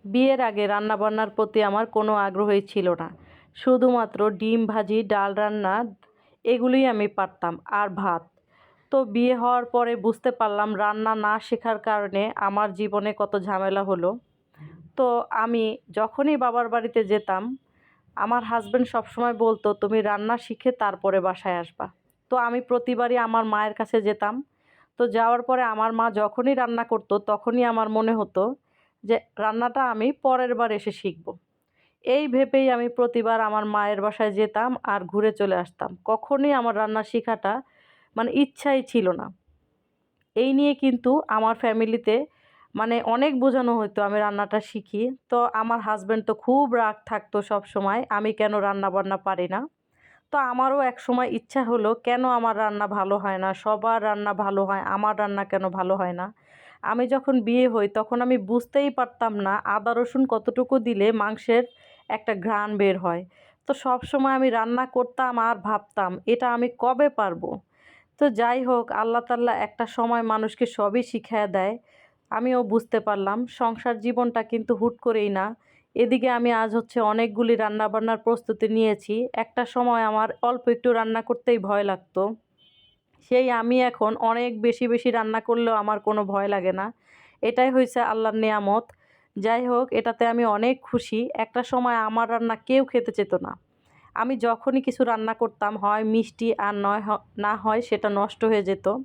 বিয়ের আগে রান্নাবান্নার প্রতি আমার কোনো আগ্রহই ছিল না। শুধুমাত্র ডিম ভাজি, ডাল রান্না এগুলোই আমি পারতাম আর ভাত। তো বিয়ে হওয়ার পরে বুঝতে পারলাম রান্না না শেখার কারণে আমার জীবনে কত ঝামেলা হলো। তো আমি যখনই বাবার বাড়িতে যেতাম, আমার হাসব্যান্ড সবসময় বলতো, "তুমি রান্না শিখে তারপরে বাসায় আসবা।" তো আমি প্রতিবারই আমার মায়ের কাছে যেতাম। তো যাওয়ার পরে আমার মা যখনই রান্না করতো, তখনই আমার মনে হতো যে রান্নাটা আমি পরের বার এসে শিখব। এই ভেবেই আমি প্রতিবার আমার মায়ের বাসায় যেতাম আর ঘুরে চলে আসতাম। কখনোই আমার রান্না শিখাটা ইচ্ছাই ছিল না। এই নিয়ে কিন্তু আমার ফ্যামিলিতে অনেক বোঝানো হইতো আমি রান্নাটা শিখি। তো আমার হাসব্যান্ড তো খুব রাগ থাকতো সবসময়, আমি কেন রান্না-বান্না পারি না। তো আমারও একসময় ইচ্ছা হলো কেন আমার রান্না ভালো হয় না? সবার রান্না ভালো হয়, আমার রান্না কেন ভালো হয় না? আমি যখন বিয়ে হই তখন আমি বুঝতেই পারতাম না আদা রসুন কতটুকু দিলে মাংসের একটা ঘ্রাণ বের হয়। তো সবসময় আমি রান্না করতাম আর ভাবতাম এটা আমি কবে পারবো? তো যাই হোক, আল্লাহ তাআলা একটা সময় মানুষকে সবই শিখায়া দেয়। আমিও বুঝতে পারলাম সংসার জীবনটা কিন্তু হুট করেই না। এদিকে আমি আজ অনেকগুলি রান্নাবান্নার প্রস্তুতি নিয়েছি। একটা সময় আমার অল্প একটু রান্না করতেই ভয় লাগতো। সেই আমি এখন অনেক বেশি, বেশি রান্না করলেও আমার কোনো ভয় লাগে না। এটাই হইছে আল্লাহর নেয়ামত। যাই হোক, এটাতে আমি অনেক খুশি। একটা সময় আমার রান্না কেউ খেতে চেত না। আমি যখনই কিছু রান্না করতাম হয় মিষ্টি আর না হয় সেটা নষ্ট হয়ে যেত।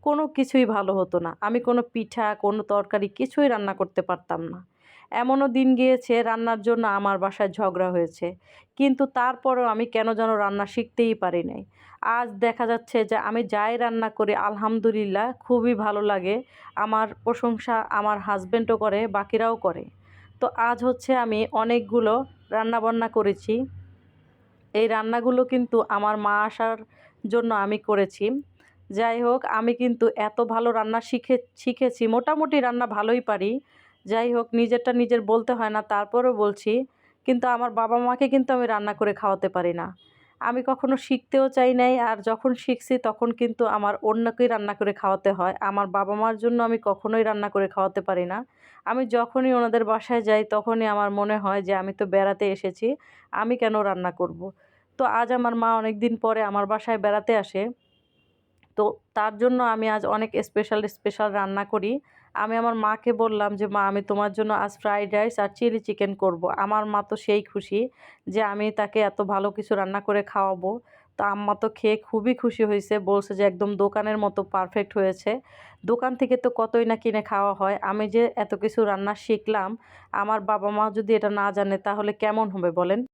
কোনো কিছুই ভালো হতো না। আমি কোনো পিঠা, কোনো তরকারি কিছুই রান্না করতে পারতাম না। এমনও দিন গিয়েছে রান্নার জন্য আমার বাসায় ঝগড়া হয়েছে। কিন্তু তারপরেও আমি কেন যেন রান্না শিখতেই পারি নাই। আজ দেখা যাচ্ছে যে আমি যাই রান্না করি আলহামদুলিল্লাহ খুবই ভালো লাগে। আমার প্রশংসা আমার হাসব্যান্ডও করে, বাকিরাও করে। তো আজ আমি অনেকগুলো রান্নাবান্না করেছি। এই রান্নাগুলো কিন্তু আমার মা আসার জন্য আমি করেছি। যাই হোক, আমি কিন্তু এত ভালো রান্না শিখেছি, মোটামুটি রান্না ভালোই পারি। যাই হোক, নিজেরটা নিজের বলতে হয় না, তারপরেও বলছি। কিন্তু আমার বাবা-মাকে কিন্তু আমি রান্না করে খাওয়াতে পারি না। আমি কখনো শিখতেও চাই নাই, আর যখন শিখছি তখন কিন্তু আমার অন্যকেই রান্না করে খাওয়াতে হয়। আমার বাবা-মার জন্য আমি কখনোই রান্না করে খাওয়াতে পারি না। আমি যখনই ওনাদের বাসায় যাই তখনই আমার মনে হয় যে আমি তো বেড়াতে এসেছি, আমি কেন রান্না করব? তো আজ আমার মা অনেকদিন পরে আমার বাসায় বেড়াতে আসে। তো তার জন্য আমি আজ অনেক স্পেশাল, স্পেশাল রান্না করি। আমি আমার মাকে বললাম যে, "মা, আমি তোমার জন্য আজ ফ্রাইড রাইস আর চিলি চিকেন করব।" আমার মা তো সেই খুশি যে আমি তাকে এত ভালো কিছু রান্না করে খাওয়াবো। তো আম্মা তো খেয়ে খুবই খুশি হইছে। বলছে যে একদম দোকানের মতো পারফেক্ট হয়েছে। দোকান থেকে তো কতই না কিনে খাওয়া হয়। আমি যে এত কিছু রান্না শিখলাম, আমার বাবা-মা যদি এটা না জানে তাহলে কেমন হবে বলেন?